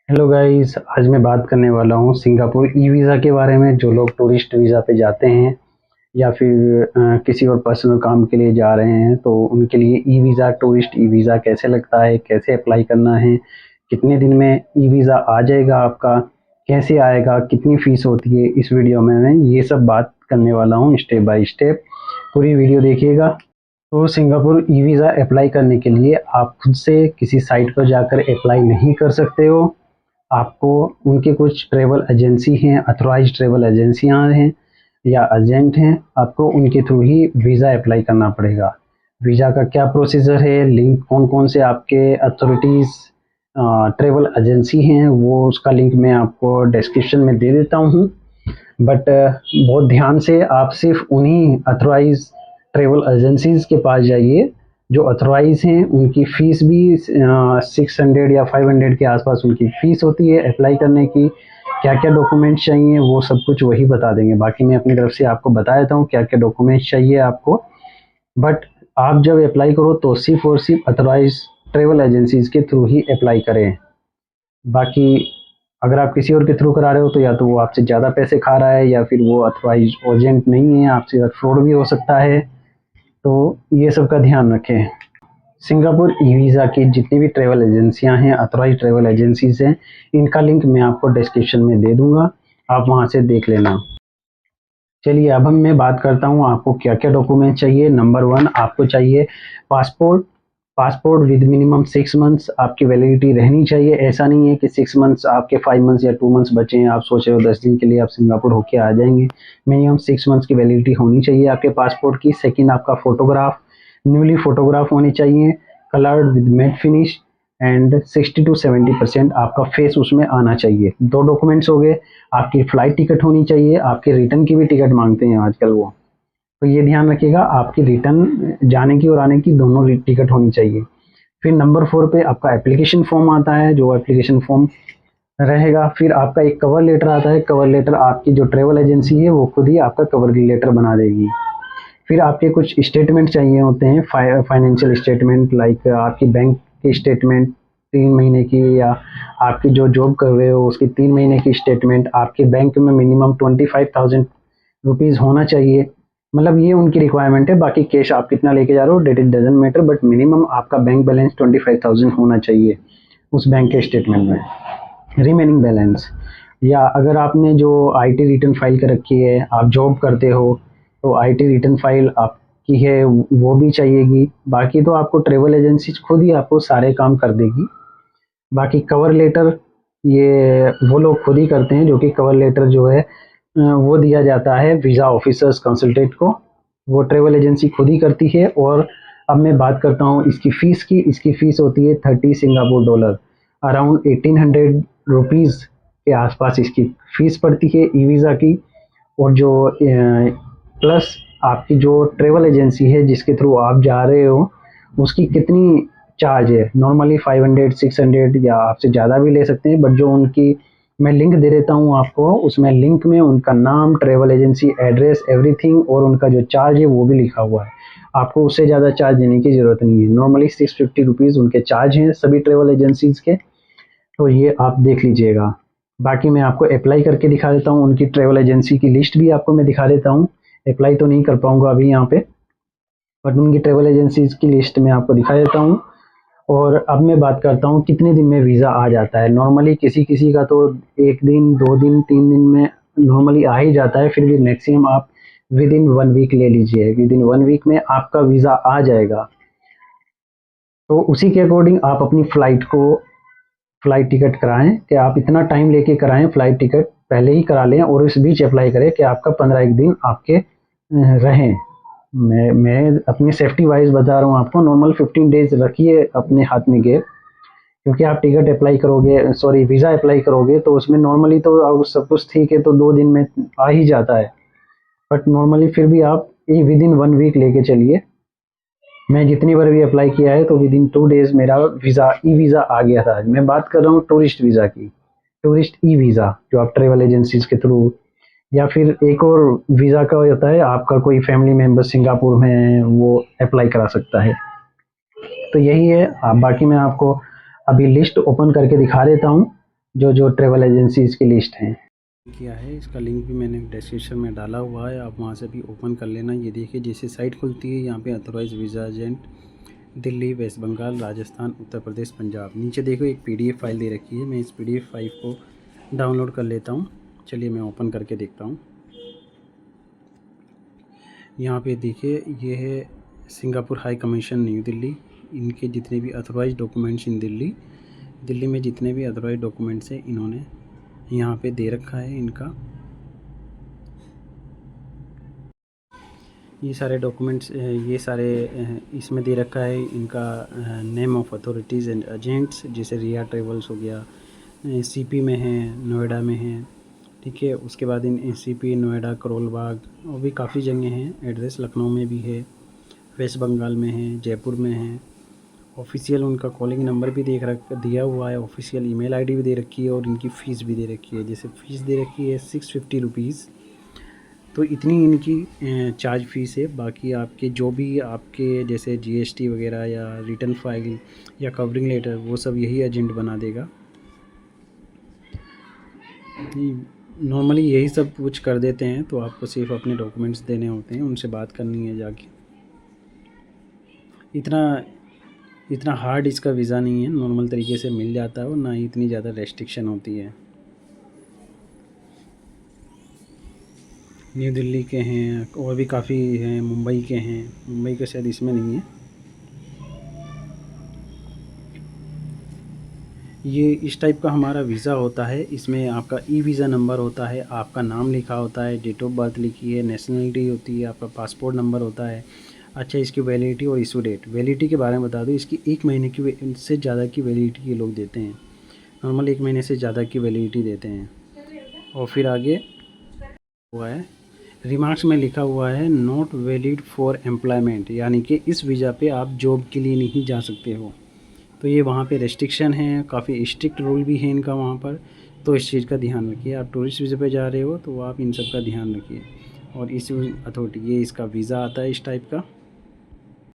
Hello guys, आज मैं बात करने वाला हूँ सिंगापुर ई वीज़ा के बारे में। जो लोग टूरिस्ट वीज़ा पे जाते हैं या फिर किसी और पर्सनल काम के लिए जा रहे हैं, तो उनके लिए e visa, tourist e visa कैसे लगता है, कैसे अप्लाई करना है, कितने दिन में ई वीज़ा आ जाएगा आपका, कैसे आएगा, कितनी फ़ीस होती है। इस वीडियो में मैं ये सब बात करने वाला हूँ स्टेप बाय स्टेप। पूरी वीडियो देखिएगा। तो सिंगापुर ई वीज़ा अप्लाई करने के लिए आप खुद से किसी साइट पर जाकर अप्लाई नहीं कर सकते हो। आपको उनके कुछ ट्रैवल एजेंसी हैं, ऑथराइज्ड ट्रैवल एजेंसियां हैं या एजेंट हैं, आपको उनके थ्रू ही वीज़ा अप्लाई करना पड़ेगा। वीज़ा का क्या प्रोसीजर है, लिंक कौन कौन से आपके अथॉरिटीज़ ट्रैवल एजेंसी हैं, वो उसका लिंक मैं आपको डिस्क्रिप्शन में दे देता हूँ। बट बहुत ध्यान से आप सिर्फ उन्हीं अथराइज ट्रैवल एजेंसीज के पास जाइए जो अथराइज हैं। उनकी फ़ीस भी 600 या 500 के आसपास उनकी फ़ीस होती है अप्लाई करने की। क्या क्या डॉक्यूमेंट्स चाहिए वो सब कुछ वही बता देंगे। बाकी मैं अपनी तरफ से आपको बता देता हूँ क्या क्या डॉक्यूमेंट्स चाहिए आपको। बट आप जब अप्लाई करो तो सिर्फ और सिर्फ अथराइज ट्रैवल एजेंसीज के थ्रू ही अप्लाई करें। बाकी अगर आप किसी और के थ्रू करा रहे हो तो या तो वो आपसे ज़्यादा पैसे खा रहा है या फिर वो अथराइज एजेंट नहीं है, आपसे फ्रॉड भी हो सकता है। तो ये सब का ध्यान रखें। सिंगापुर ई वीज़ा की जितनी भी ट्रैवल एजेंसियां हैं, अथराइज ट्रैवल एजेंसीज हैं, इनका लिंक मैं आपको डिस्क्रिप्शन में दे दूंगा, आप वहां से देख लेना। चलिए अब मैं बात करता हूँ आपको क्या क्या डॉक्यूमेंट चाहिए। नंबर 1, आपको चाहिए passport. Passport with minimum 6 months आपकी वैलिडिटी रहनी चाहिए। ऐसा नहीं है कि 6 मंथ्स आपके 5 मंथ्स या 2 मंथ्स बचे हैं, आप सोच रहे हो 10 दिन के लिए आप सिंगापुर होके आ जाएंगे। मिनिमम 6 मंथ्स की वैलिडिटी होनी चाहिए आपके पासपोर्ट की। सेकेंड, आपका फोटोग्राफ, न्यूली फोटोग्राफ होने चाहिए, coloured with matte finish, and 60 to 70% आपका फेस उसमें आना चाहिए। 2 डॉक्यूमेंट्स हो गए। आपकी फ़्लाइट टिकट होनी चाहिए, आपके रिटर्न की भी टिकट माँगते हैं आजकल वो, तो ये ध्यान रखिएगा आपकी रिटर्न जाने की और आने की दोनों टिकट होनी चाहिए। फिर नंबर 4 पे आपका एप्लीकेशन फॉर्म आता है, जो एप्लीकेशन फॉर्म रहेगा। फिर आपका एक कवर लेटर आता है। कवर लेटर आपकी जो ट्रैवल एजेंसी है वो खुद ही आपका कवर लेटर बना देगी। फिर आपके कुछ स्टेटमेंट चाहिए होते हैं, फाइनेंशियल स्टेटमेंट, लाइक आपकी बैंक की स्टेटमेंट 3 महीने की, या आपकी जो जॉब कर रहे हो उसकी 3 महीने की स्टेटमेंट। आपके बैंक में मिनिमम 25,000 रुपीज़ होना चाहिए। मतलब ये उनकी रिक्वायरमेंट है। बाकी कैश आप कितना लेके जा रहे हो that it doesn't matter, but minimum आपका बैंक बैलेंस 25,000 होना चाहिए उस बैंक के स्टेटमेंट में, रिमेनिंग बैलेंस। या अगर आपने जो आईटी रिटर्न फाइल कर रखी है, आप जॉब करते हो, तो आईटी रिटर्न फाइल आपकी है वो भी चाहिएगी। बाकी तो आपको ट्रैवल एजेंसी खुद ही आपको सारे काम कर देगी। बाकी कवर लेटर ये वो लोग खुद ही करते हैं, जो कि कवर लेटर जो है वो दिया जाता है वीज़ा ऑफिसर्स कंसल्टेंट को। वो ट्रैवल एजेंसी खुद ही करती है। और अब मैं बात करता हूँ इसकी फ़ीस की। इसकी फ़ीस होती है 30 सिंगापुर डॉलर, अराउंड 1800 रुपीज़ के आसपास इसकी फ़ीस पड़ती है ई वीज़ा की। और जो प्लस आपकी जो ट्रैवल एजेंसी है जिसके थ्रू आप जा रहे हो, उसकी कितनी चार्ज है। नॉर्मली 500, 600 या आपसे ज़्यादा भी ले सकते हैं, बट जो उनकी मैं लिंक दे देता हूँ आपको, उसमें लिंक में उनका नाम, ट्रैवल एजेंसी एड्रेस, एवरीथिंग, और उनका जो चार्ज है वो भी लिखा हुआ है। आपको उससे ज़्यादा चार्ज देने की ज़रूरत नहीं है। नॉर्मली 650 रुपीज़ उनके चार्ज हैं सभी ट्रैवल एजेंसीज़ के, तो ये आप देख लीजिएगा। बाकी मैं आपको अप्लाई करके दिखा देता हूँ, उनकी ट्रैवल एजेंसी की लिस्ट भी आपको मैं दिखा देता हूँ। अप्लाई तो नहीं कर पाऊँगा अभी यहाँ पे, बट उनकी ट्रैवल एजेंसीज की लिस्ट मैं आपको दिखा देता हूँ। और अब मैं बात करता हूँ कितने दिन में वीज़ा आ जाता है। नॉर्मली किसी किसी का तो 1 दिन, 2 दिन, 3 दिन में नॉर्मली आ ही जाता है। फिर भी मैक्सिमम आप विद इन 1 वीक ले लीजिए। विद इन 1 वीक में आपका वीज़ा आ जाएगा। तो उसी के अकॉर्डिंग आप अपनी फ़्लाइट टिकट कराएं, कि आप इतना टाइम लेके कराएं, फ़्लाइट टिकट पहले ही करा लें और इस बीच अप्लाई करें कि आपका 15 दिन आपके रहें। मैं अपनी सेफ्टी वाइज बता रहा हूँ आपको। नॉर्मल 15 डेज रखिए अपने हाथ में गैप, क्योंकि आप टिकट अप्लाई करोगे, सॉरी वीज़ा अप्लाई करोगे, तो उसमें नॉर्मली तो सब कुछ ठीक है तो 2 दिन में आ ही जाता है। बट नॉर्मली फिर भी आप ये विद इन 1 वीक लेके चलिए। मैं जितनी बार भी अप्लाई किया है तो विद इन 2 डेज मेरा वीज़ा ई वीज़ा आ गया था। मैं बात कर रहा हूँ टूरिस्ट वीज़ा की, टूरिस्ट ई वीज़ा, जो आप ट्रैवल एजेंसीज के थ्रू, या फिर एक और वीज़ा का होता है, आपका कोई फैमिली मेंबर सिंगापुर में है वो अप्लाई करा सकता है। तो यही है। बाकी मैं आपको अभी लिस्ट ओपन करके दिखा देता हूँ। जो जो ट्रैवल एजेंसीज़ की लिस्ट हैं किया है। इसका लिंक भी मैंने डिस्क्रिप्शन में डाला हुआ है, आप वहाँ से भी ओपन कर लेना। ये देखिए जैसे साइट खुलती है यहाँ पे authorised visa agent Delhi, West Bengal, Rajasthan, Uttar Pradesh, Punjab. नीचे देखो एक पीडीएफ फाइल दे रखी है, मैं इस पीडीएफ फाइल को डाउनलोड कर लेता हूँ। चलिए मैं ओपन करके देखता हूँ। यहाँ पे देखिए ये है Singapore high commission new Delhi, इनके जितने भी अथॉराइज्ड डॉक्यूमेंट्स इन दिल्ली में जितने भी अथॉराइज्ड डॉक्यूमेंट्स हैं इन्होंने यहाँ पे दे रखा है इनका। ये सारे डॉक्यूमेंट्स ये सारे इसमें दे रखा है इनका name of authorities and agents, जैसे रिया ट्रेवल्स हो गया, सीपी में है, नोएडा में है, ठीक है। उसके बाद इन सीपी, नोएडा, करोल बाग और भी काफ़ी जगह हैं। एड्रेस लखनऊ में भी है, वेस्ट बंगाल में है, जयपुर में है। ऑफिशियल उनका कॉलिंग नंबर भी दिया हुआ है, ऑफिशियल ईमेल आईडी भी दे रखी है और इनकी फ़ीस भी दे रखी है। जैसे फ़ीस दे रखी है 650 रुपीज़, तो इतनी इनकी चार्ज फ़ीस है। बाकी आपके जो भी आपके जैसे जीएसटी वगैरह या रिटर्न फाइल या कवरिंग लेटर वो सब यही एजेंट बना देगा। नॉर्मली यही सब कुछ कर देते हैं, तो आपको सिर्फ अपने डॉक्यूमेंट्स देने होते हैं, उनसे बात करनी है जाके। इतना हार्ड इसका वीज़ा नहीं है, नॉर्मल तरीके से मिल जाता है और ना ही इतनी ज़्यादा रेस्ट्रिक्शन होती है। न्यू दिल्ली के हैं और भी काफ़ी हैं, मुंबई के हैं, मुंबई का शायद इसमें नहीं है। ये इस टाइप का हमारा वीज़ा होता है, इसमें आपका ई वीज़ा नंबर होता है, आपका नाम लिखा होता है, डेट ऑफ बर्थ लिखी है, नेशनलिटी होती है, आपका पासपोर्ट नंबर होता है। अच्छा, इसकी वैलिडिटी और इशू डेट। वैलिडिटी के बारे में बता दूँ, इसकी 1 महीने की से ज़्यादा की वैलिडिटी ये लोग देते हैं। नॉर्मल 1 महीने से ज़्यादा की वैलिडिटी देते हैं। और फिर आगे हुआ है रिमार्क्स में लिखा हुआ है नॉट वैलिड फॉर एम्प्लॉयमेंट, यानी कि इस वीज़ा पे आप जॉब के लिए नहीं जा सकते हो। तो ये वहाँ पे रेस्ट्रिक्शन है, काफ़ी स्ट्रिक्ट रूल भी है इनका वहाँ पर। तो इस चीज़ का ध्यान रखिए, आप टूरिस्ट वीज़ा पे जा रहे हो तो आप इन सब का ध्यान रखिए। और इस अथॉरिटी ये इसका वीज़ा आता है इस टाइप का।